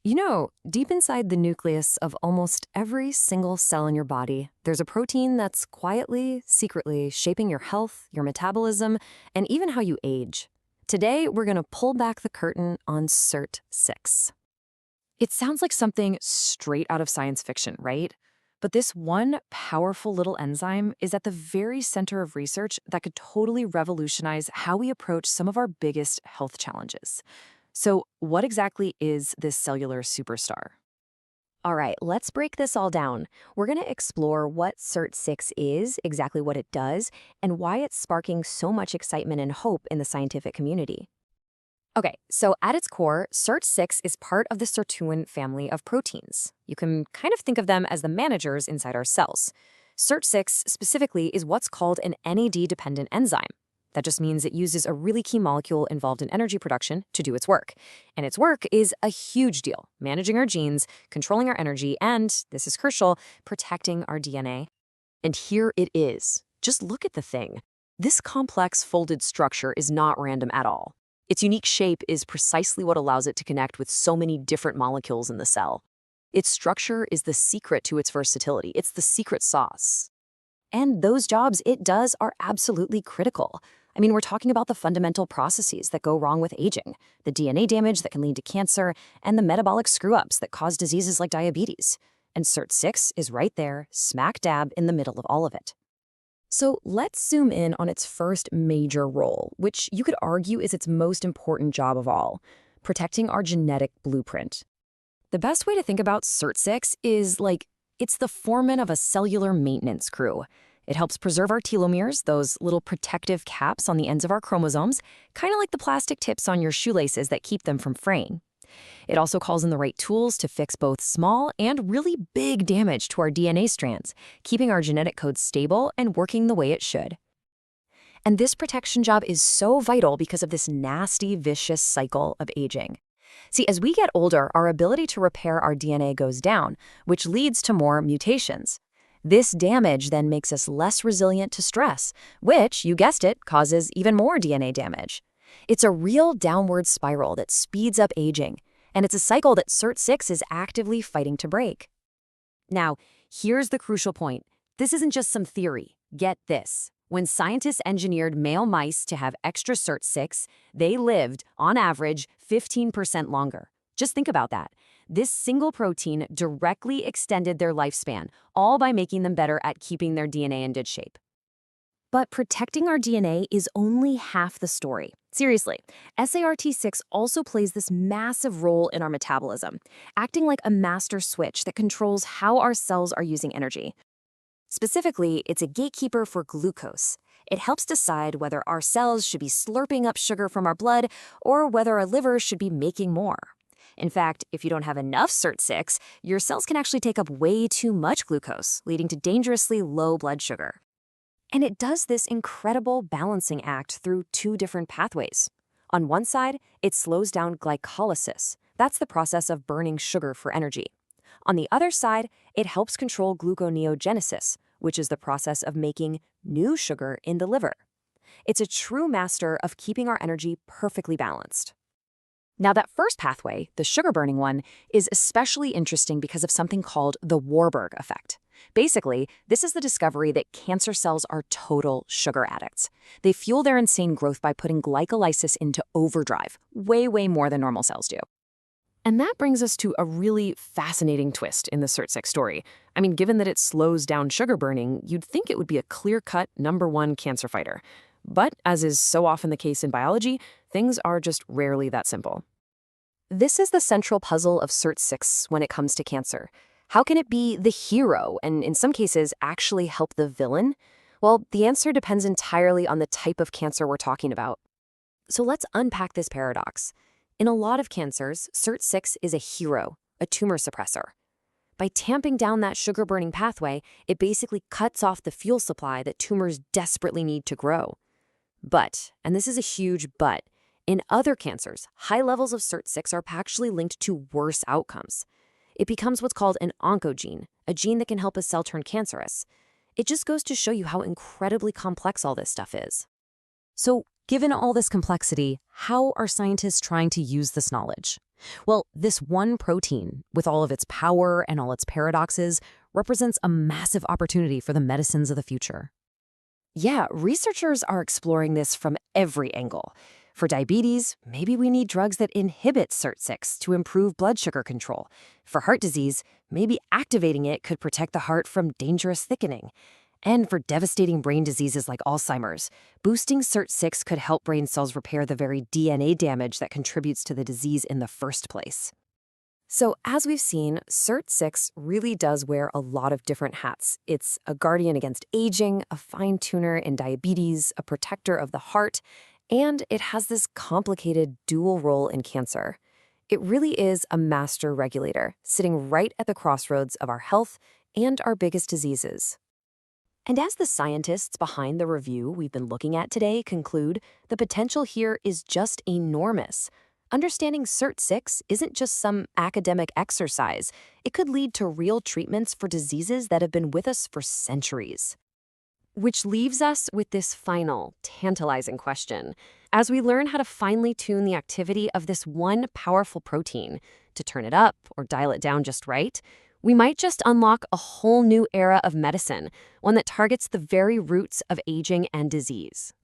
Deep inside the nucleus of almost every single cell in your body, there's a protein that's quietly, secretly shaping your health, your metabolism, and even how you age. Today, we're going to pull back the curtain on SIRT6. It sounds like something straight out of science fiction, right? But this one powerful little enzyme is at the very center of research that could totally revolutionize how we approach some of our biggest health challenges. So, what exactly is this cellular superstar? All right, let's break this all down. We're going to explore what SIRT6 is, exactly what it does, and why it's sparking so much excitement and hope in the scientific community. Okay, so at its core, SIRT6 is part of the Sirtuin family of proteins. You can kind of think of them as the managers inside our cells. SIRT6 specifically is what's called an NAD-dependent enzyme. That just means it uses a really key molecule involved in energy production to do its work. And its work is a huge deal, managing our genes, controlling our energy, and, this is crucial, protecting our DNA. And here it is. Just look at the thing. This complex folded structure is not random at all. Its unique shape is precisely what allows it to connect with so many different molecules in the cell. Its structure is the secret to its versatility. It's the secret sauce. And those jobs it does are absolutely critical. I mean, we're talking about the fundamental processes that go wrong with aging, the DNA damage that can lead to cancer, and the metabolic screw-ups that cause diseases like diabetes. And SIRT6 is right there, smack dab in the middle of all of it. So let's zoom in on its first major role, which you could argue is its most important job of all, protecting our genetic blueprint. The best way to think about SIRT6 is it's the foreman of a cellular maintenance crew. It helps preserve our telomeres, those little protective caps on the ends of our chromosomes, kind of like the plastic tips on your shoelaces that keep them from fraying. It also calls in the right tools to fix both small and really big damage to our DNA strands, keeping our genetic code stable and working the way it should. And this protection job is so vital because of this nasty, vicious cycle of aging. See, as we get older, our ability to repair our DNA goes down, which leads to more mutations. This damage then makes us less resilient to stress, which, you guessed it, causes even more DNA damage. It's a real downward spiral that speeds up aging, and it's a cycle that SIRT6 is actively fighting to break. Now, here's the crucial point. This isn't just some theory. Get this. When scientists engineered male mice to have extra SIRT6, they lived, on average, 15% longer. Just think about that. This single protein directly extended their lifespan, all by making them better at keeping their DNA in good shape. But protecting our DNA is only half the story. Seriously, SIRT6 also plays this massive role in our metabolism, acting like a master switch that controls how our cells are using energy. Specifically, it's a gatekeeper for glucose. It helps decide whether our cells should be slurping up sugar from our blood or whether our liver should be making more. In fact, if you don't have enough SIRT6, your cells can actually take up way too much glucose, leading to dangerously low blood sugar. And it does this incredible balancing act through two different pathways. On one side, it slows down glycolysis. That's the process of burning sugar for energy. On the other side, it helps control gluconeogenesis, which is the process of making new sugar in the liver. It's a true master of keeping our energy perfectly balanced. Now, that first pathway, the sugar-burning one, is especially interesting because of something called the Warburg Effect. Basically, this is the discovery that cancer cells are total sugar addicts. They fuel their insane growth by putting glycolysis into overdrive, way more than normal cells do. And that brings us to a really fascinating twist in the SIRT6 story. I mean, given that it slows down sugar burning, you'd think it would be a clear-cut #1 cancer fighter. But, as is so often the case in biology, things are just rarely that simple. This is the central puzzle of SIRT6 when it comes to cancer. How can it be the hero and, in some cases, actually help the villain? Well, the answer depends entirely on the type of cancer we're talking about. So let's unpack this paradox. In a lot of cancers, SIRT6 is a hero, a tumor suppressor. By tamping down that sugar-burning pathway, it basically cuts off the fuel supply that tumors desperately need to grow. But, and this is a huge but, in other cancers, high levels of SIRT6 are actually linked to worse outcomes. It becomes what's called an oncogene, a gene that can help a cell turn cancerous. It just goes to show you how incredibly complex all this stuff is. So, given all this complexity, how are scientists trying to use this knowledge? Well, this one protein, with all of its power and all its paradoxes, represents a massive opportunity for the medicines of the future. Yeah, researchers are exploring this from every angle. For diabetes, maybe we need drugs that inhibit SIRT6 to improve blood sugar control. For heart disease, maybe activating it could protect the heart from dangerous thickening. And for devastating brain diseases like Alzheimer's, boosting SIRT6 could help brain cells repair the very DNA damage that contributes to the disease in the first place. So as we've seen, SIRT6 really does wear a lot of different hats. It's a guardian against aging, a fine-tuner in diabetes, a protector of the heart, and it has this complicated dual role in cancer. It really is a master regulator, sitting right at the crossroads of our health and our biggest diseases. And as the scientists behind the review we've been looking at today conclude, the potential here is just enormous. Understanding SIRT6 isn't just some academic exercise. It could lead to real treatments for diseases that have been with us for centuries. Which leaves us with this final, tantalizing question. As we learn how to finely tune the activity of this one powerful protein, to turn it up or dial it down just right, we might just unlock a whole new era of medicine, one that targets the very roots of aging and disease.